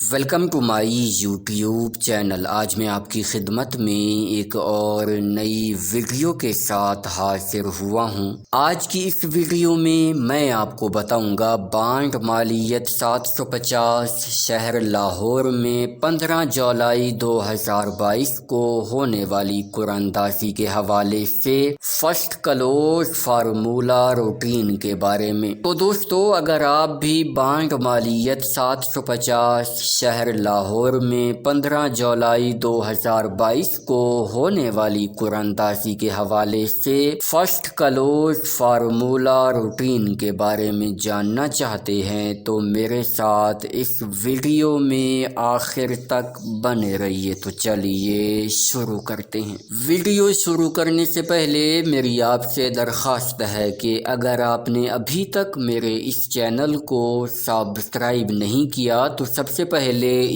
Welcome to my YouTube channel. آج میں آپ کی خدمت میں ایک اور نئی ویڈیو کے ساتھ حاضر ہوا ہوں۔ آج کی اس ویڈیو میں آپ کو بتاؤں گا بانڈ مالیت 750 شہر لاہور میں 15 جولائی 2022 کو ہونے والی قراردادی کے حوالے سے فرسٹ کلوز فارمولہ روٹین کے بارے میں۔ تو دوستو، اگر آپ بھی بانڈ مالیت 750 شہر لاہور میں 15 جولائی 2022 کو ہونے والی قراردادی کے حوالے سے فرسٹ کلوز فارمولہ روٹین کے بارے میں جاننا چاہتے ہیں تو میرے ساتھ اس ویڈیو میں آخر تک بنے رہیے۔ تو چلیے شروع کرتے ہیں۔ ویڈیو شروع کرنے سے پہلے میری آپ سے درخواست ہے کہ اگر آپ نے ابھی تک میرے اس چینل کو سبسکرائب نہیں کیا تو سب سے پہلے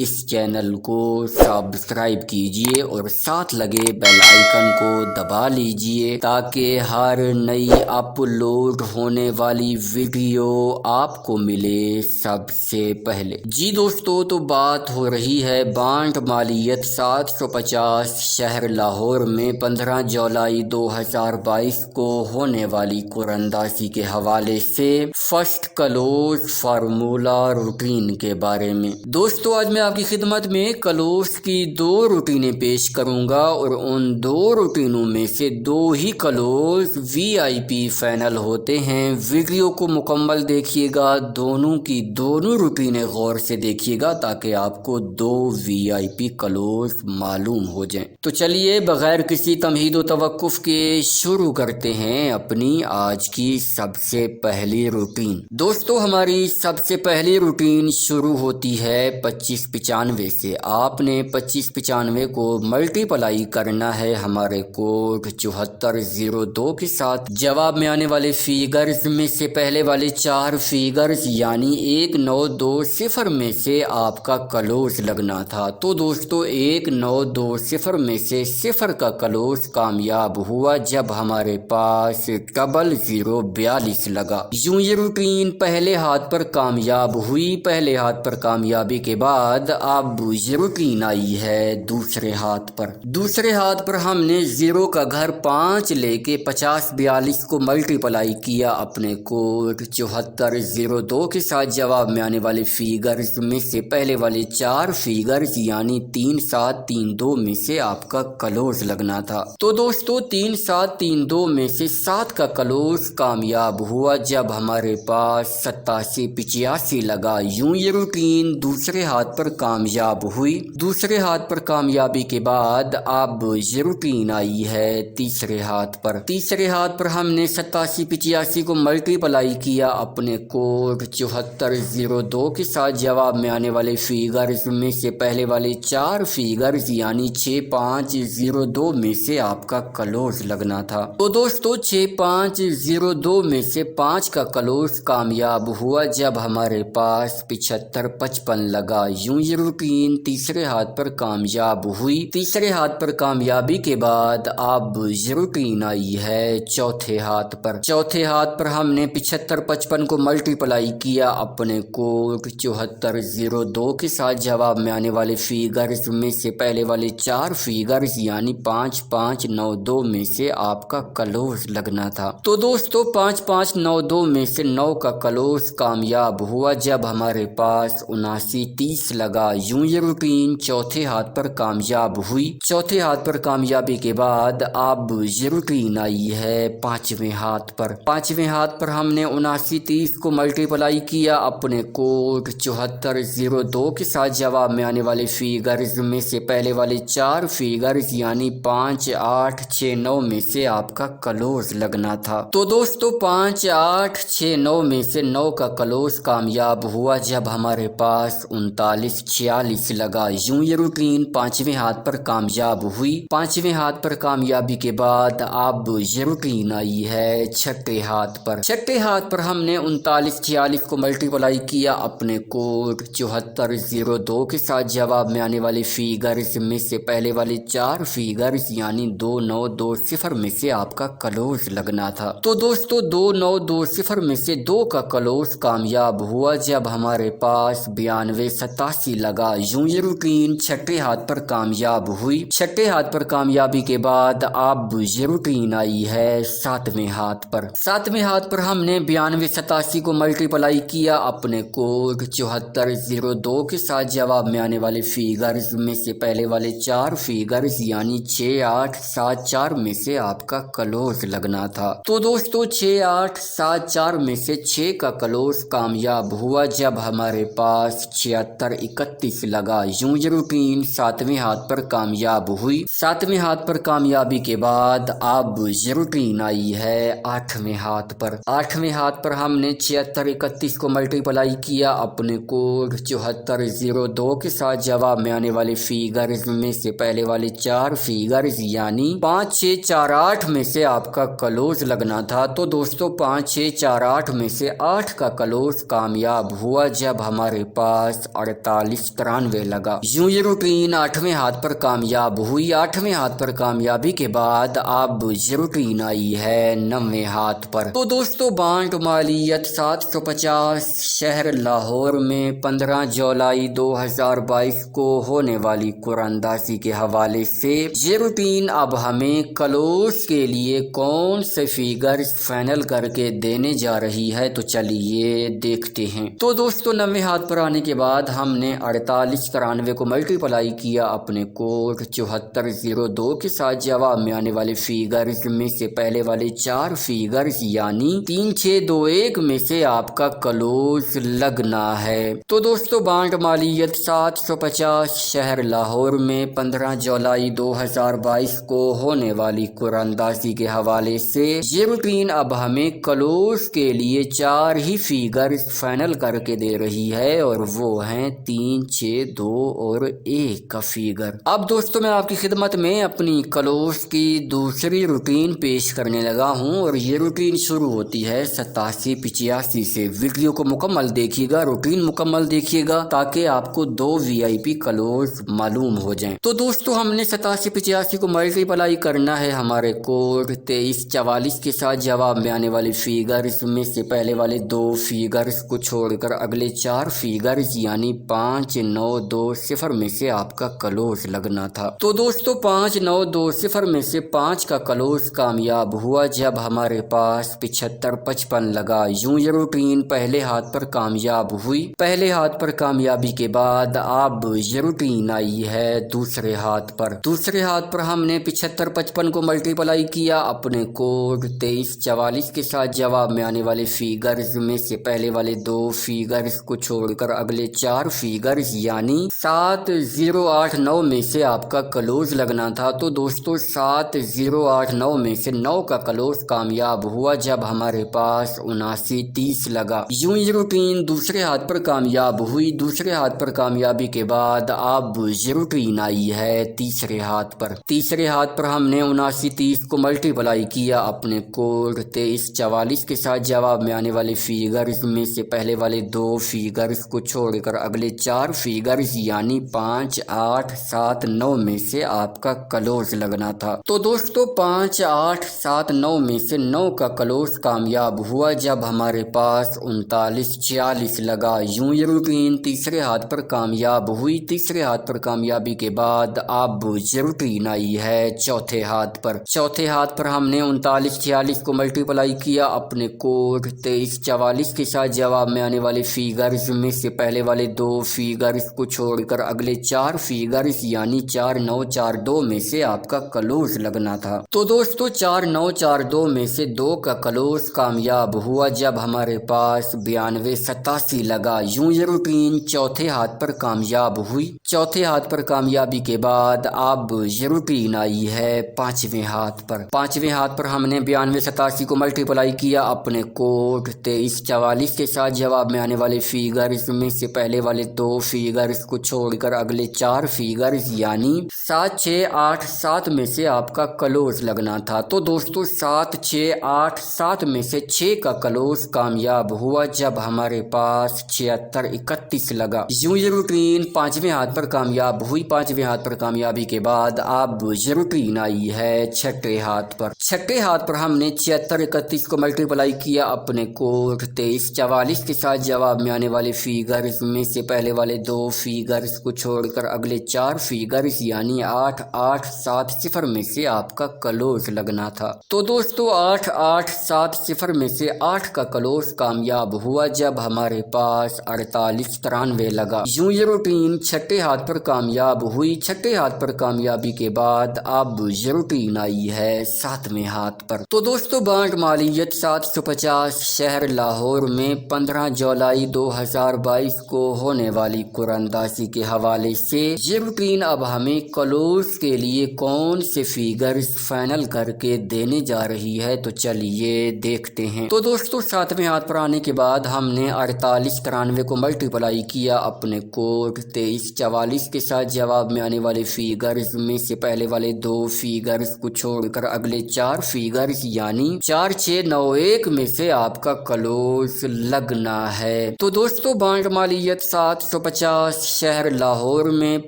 اس چینل کو سبسکرائب کیجئے اور ساتھ لگے بیل آئیکن کو دبا لیجئے تاکہ ہر نئی اپلوڈ ہونے والی ویڈیو آپ کو ملے سب سے پہلے۔ جی دوستو، تو بات ہو رہی ہے بانڈ مالیت 750 شہر لاہور میں 15 جولائی 2022 کو ہونے والی قراردادی کے حوالے سے فرسٹ کلوز فارمولہ روٹین کے بارے میں۔ دوستو، آج میں آپ کی خدمت میں کلوز کی 2 روٹینیں پیش کروں گا اور ان 2 روٹینوں میں سے 2 ہی کلوز VIP فائنل ہوتے ہیں۔ ویڈیو کو مکمل دیکھیے گا، دونوں کی دونوں روٹینیں غور سے دیکھیے گا تاکہ آپ کو 2 VIP کلوز معلوم ہو جائیں۔ تو چلیے بغیر کسی تمہید و توقف کے شروع کرتے ہیں اپنی آج کی سب سے پہلی روٹین۔ دوستو، ہماری سب سے پہلی روٹین شروع ہوتی ہے 2595 سے۔ آپ نے 2595 کو ملٹی پلائی کرنا ہے ہمارے کوڈ 7402 کے ساتھ۔ جواب میں آنے والے فیگرز میں سے پہلے والے 4 فیگرز یعنی 1920 میں سے آپ کا کلوز لگنا تھا۔ تو دوستو، 1920 میں سے 0 کا کلوز کامیاب ہوا جب ہمارے پاس 0042 لگا۔ یوں یہ روٹین پہلے ہاتھ پر کامیاب ہوئی۔ پہلے ہاتھ پر کامیابی کے بعد اب یہ روٹین آئی ہے دوسرے ہاتھ پر۔ دوسرے ہاتھ پر ہم نے 0 کا گھر 5 لے کے 5042 کو ملٹی پلائی کیا اپنے کوڈ 7402 کے ساتھ۔ جواب میں آنے والے فیگرز میں سے پہلے والے 4 فیگرز یعنی 3732 میں سے آپ کا کلوز لگنا تھا۔ تو دوستو، 3732 میں سے 7 کا کلوز کامیاب ہوا جب ہمارے پاس 8785 لگا۔ یوں یہ روٹین دوسرے ہاتھ پر کامیاب ہوئی۔ دوسرے ہاتھ پر کامیابی کے بعد اب یہ روٹین آئی ہے تیسرے ہاتھ پر۔ تیسرے ہاتھ پر ہم نے 8785 کو ملٹی پلائی کیا اپنے کوڈ 7402 کے ساتھ۔ جواب میں آنے والے فیگرز میں سے پہلے والے 4 فیگرز یعنی 6502 میں سے آپ کا کلوز لگنا تھا۔ تو دوستو، 6502 میں سے 5 کا کلوز کامیاب ہوا جب ہمارے پاس 7555 لگا۔ یوں یہ روٹین تیسرے ہاتھ پر کامیاب ہوئی۔ تیسرے ہاتھ پر کامیابی کے بعد اب یہ روٹین آئی ہے چوتھے ہاتھ پر۔ چوتھے ہاتھ پر ہم نے 7555 کو ملٹی پلائی کیا اپنے کوڈ 7402 کے ساتھ۔ جواب میں آنے والے فیگرز میں سے پہلے والے 4 فیگرز یعنی 5592 میں سے آپ کا کلوز لگنا تھا۔ تو دوستو، 5592 میں سے 9 کا کلوز کامیاب ہوا جب ہمارے پاس 7930 لگا۔ یوں یہ روٹین چوتھے ہاتھ پر کامیاب ہوئی۔ چوتھے ہاتھ پر کامیابی کے بعد اب یہ روٹین آئی ہے 5ویں ہاتھ پر۔ 5ویں ہاتھ پر ہم نے 7930 کو ملٹی پلائی کیا اپنے کوڈ 7402 کے ساتھ۔ جواب میں آنے والے فیگرز میں سے پہلے والے 4 فیگرز یعنی 5869 میں سے آپ کا کلوز لگنا تھا۔ تو دوستو، 5869 میں سے 9 کا کلوز کامیاب ہوا جب ہمارے پاس 3946 لگا۔ یوں یہ روٹین 5ویں ہاتھ پر کامیاب ہوئی۔ 5ویں ہاتھ پر کامیابی کے بعد اب یہ روٹین آئی ہے چھٹے ہاتھ پر۔ چھٹے ہاتھ پر ہم نے 3946 کو ملٹی پلائی کیا اپنے کوڈ 7402 کے ساتھ۔ جواب میں آنے والے فیگرز میں سے پہلے والے 4 فیگرز یعنی 2920 میں سے آپ کا کلوز لگنا تھا۔ تو دوستو، 2920 میں سے 2 کا کلوز کامیاب ہوا جب ہمارے پاس 92 87 लगा। यूं ये रूटीन छठे हाथ पर कामयाब हुई। छठे हाथ पर कामयाबी के बाद अब ये रूटीन आई है 7वें हाथ पर। 7वें हाथ पर हमने 9287 को मल्टीप्लाई किया अपने कोड 7402 के साथ। जवाब में आने वाले फिगर्स में से पहले वाले 4 फिगर्स यानी 6874 में से आपका क्लोज लगना था। तो दोस्तों 6874 में से 6 का क्लोज कामयाब हुआ जब हमारे पास 7631 लगा। यूं ये रूटीन 7वें हाथ पर कामयाब हुई। 7वें हाथ पर कामयाबी के बाद अब ये रूटीन आई है 8वें हाथ पर। 8वें हाथ पर हमने 7631 को मल्टीप्लाई किया अपने कोड 7402 के साथ। जवाब में आने वाले फिगर्स में से पहले वाले 4 फिगर्स यानी 5648 में से आपका क्लोज लगना था। तो दोस्तों 5648 में से 8 का क्लोज कामयाब हुआ जब हमारे पास 4893 लगा। यूं ये रूटीन 8वें हाथ पर कामयाब हुई। 8वें हाथ पर कामयाबी के बाद अब ये रूटीन आई है 9वें हाथ पर। तो दोस्तों बांट मालियत 750 शहर लाहौर में 15 जुलाई 2022 को होने वाली कुरानदासी के हवाले से ये रूटीन अब हमें क्लोज के लिए कौन से फिगर्स फाइनल करके देने जा रही है, तो चलिए देखते हैं। तो दोस्तों 9वें हाथ पर आने के बाद हमने 4893 को मल्टीप्लाई किया अपने कोड 7402 के साथ। जवाब में आने वाले फिगर्स में से पहले वाले 4 फिगर्स यानी 3621 में से आपका क्लोज लगना है। तो दोस्तों बांट मालियत 750 शहर लाहौर में 15 जुलाई 2022 को होने वाली कुरानदासी के हवाले से ये रूटीन अब हमें क्लोज के लिए 4 ही फिगर्स फाइनल करके दे रही है और वो हैं 3, 6, 2 और 1 का फिगर। अब दोस्तों मैं आपकी खिदमत में अपनी क्लोज की दूसरी रूटीन पेश करने लगा हूं और ये रूटीन शुरू होती है 8785 से। वीडियो को मुकम्मल देखिएगा, रूटीन मुकम्मल देखिएगा ताकि आपको 2 VIP क्लोज मालूम हो जाएं। तो दोस्तों हमने 8785 को मल्टीप्लाई करना है हमारे कोड 2344 के साथ। जवाब में आने वाले फिगर्स में से पहले वाले 2 फिगर्स को छोड़कर अगले 4 फिगर्स यानी 5920 में से आपका क्लोज लगना था। तो दोस्तों 5920 में से 5 का क्लोज कामयाब हुआ जब हमारे पास 7555 लगा। यूं ये रूटीन पहले हाथ पर कामयाब हुई। पहले हाथ पर कामयाबी के बाद अब ये रूटीन आई है दूसरे हाथ पर। दूसरे हाथ पर हमने 7555 को मल्टीप्लाई किया अपने कोड 2344 के साथ। जवाब में आने वाले फिगर्स में से पहले वाले 2 फिगर्स को छोड़कर अगले 4 फिगर्स यानी 7089 में से आपका क्लोज लगना था। तो दोस्तों 7089 में से 9 का क्लोज कामयाब हुआ जब हमारे पास 7930 लगा। यूं ये रूटीन दूसरे हाथ पर कामयाब हुई। दूसरे हाथ पर कामयाबी के बाद अब ये रूटीन आई है तीसरे हाथ पर। तीसरे हाथ पर हमने 7930 को मल्टीप्लाई किया अपने कोड 2344 के साथ। जवाब में आने वाले फिगर्स में से पहले वाले 2 फिगर्स को छोड़कर अगले 4 फिगर्स यानी 5, 8, 7, 9 में से आपका क्लोज लगना था। तो दोस्तों 5, 8, 7, 9 में से 9 का क्लोज कामयाब हुआ जब हमारे पास 3940 लगा। यूं ये रूटीन तीसरे हाथ पर कामयाब हुई। तीसरे हाथ पर कामयाबी के बाद अब ये रूटीन आई है चौथे हाथ पर। चौथे हाथ पर हमने 3946 को मल्टीप्लाई किया अपने कोड 2344 के साथ। जवाब में आने वाले फिगर्स में से पहले वाले 2 फिगर्स को छोड़कर अगले 4 फिगर्स यानी 4942 में से आपका क्लोज लगना था। तो दोस्तों 4942 में से 2 का क्लोज कामयाब हुआ जब हमारे पास 9287 लगा। यूं ये रूटीन चौथे हाथ पर कामयाब हुई। चौथे हाथ पर कामयाबी के बाद अब ये रूटीन आई है 5वें हाथ पर। 5वें हाथ पर हमने 9287 को मल्टीप्लाई किया अपने कोड 2344 के साथ। जवाब में आने वाले फिगर्स में से पहले वाले 2 फिगर्स को छोड़कर अगले 4 फिगर्स यानी 7, 6, 8, 7 में से आपका क्लोज लगना था। तो दोस्तों 7, 6, 8, 7 में से 6 का क्लोज कामयाब हुआ जब हमारे पास 7631 लगा। यूं ये रूटीन 5वें हाथ पर कामयाब हुई। 5वें हाथ पर कामयाबी के बाद अब ये रूटीन आई है छठे हाथ पर। छठे हाथ पर हमने 76 31 को मल्टीप्लाई किया अपने कोड 23 44 के साथ जवाब में आने वाले फिगर्स में से पहले वाले दो फिगर्स को छोड़कर अगले चार फिगर्स यानी 8 8 7 0 में से आपका क्लोज लगना था। तो दोस्तों 8 8 7 0 में से 8 का क्लोज कामयाब हुआ जब हमारे पास 48 93 लगा। यूं ये रूटीन छठे हाथ पर कामयाब हुई। छठे हाथ पर कामयाबी के बाद अब ये रूटीन आई है सातवें हाथ पर। तो दोस्तों बांट मालियत 750 शहर लाहौर में 15 जुलाई 2022 को होने वाली कुरानदासी के हवाले से ये रूटीन अब हमें क्लोज के लिए कौन से फिगर्स फाइनल करके देने जा रही है, तो चलिए देखते हैं। तो दोस्तों सातवें हाथ पर आने के बाद हमने 48 93 को मल्टीप्लाई किया अपने कोड 23 44 के साथ जवाब में आने वाले फिगर्स में से पहले वाले दो फिगर्स को छोड़कर अगले चार फिगर्स यानी 4 6 9 1 में से आपका क्लोज लगना है। तो दोस्तों बांट मालियत 750 शहर लाहौर में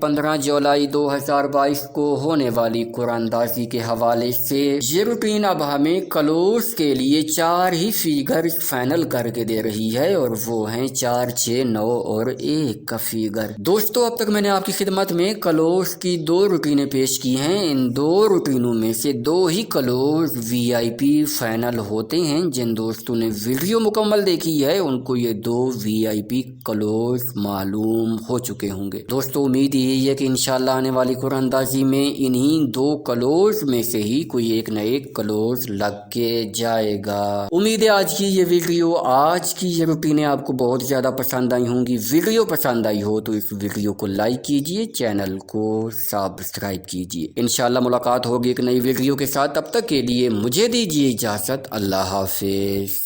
15 जुलाई 2022 को होने वाली कुरानदासी के हवाले से ये रूटीन अब हमें क्लोज के लिए चार ही फिगर्स फाइनल करके दे रही है और वो हैं 4 6 9 और 1 का फिगर। दोस्तों अब तक मैंने आपकी खिदमत में क्लोज की दो रूटीनें पेश की हैं। इन दो रूटीनों में से दो ही क्लोज VIP फाइनल होते हैं। जिन दोस्तों ने वीडियो मुकम्मल देखी है उनको ये दो VIP क्लोज मालूम हो चुके होंगे। दोस्तों उम्मीद यही है कि इंशाल्लाह आने वाली कुरानदासी में इन्हीं दो क्लोज में से ही कोई एक न एक क्लोज लग के जाएगा। उम्मीद है आज की ये रूटीनें आपको बहुत ज़्यादा पसंद आई होंगी। वीडियो पसंद आई हो तो इस वीडियो को लाइक कीजिए, चैनल को सब्सक्राइब कीजिए। इंशाल्लाह मुलाकात होगी एक नई वीडियो के साथ। तब तक के लिए मुझे दीजिए इजाज़त। अल्लाह हाफिज।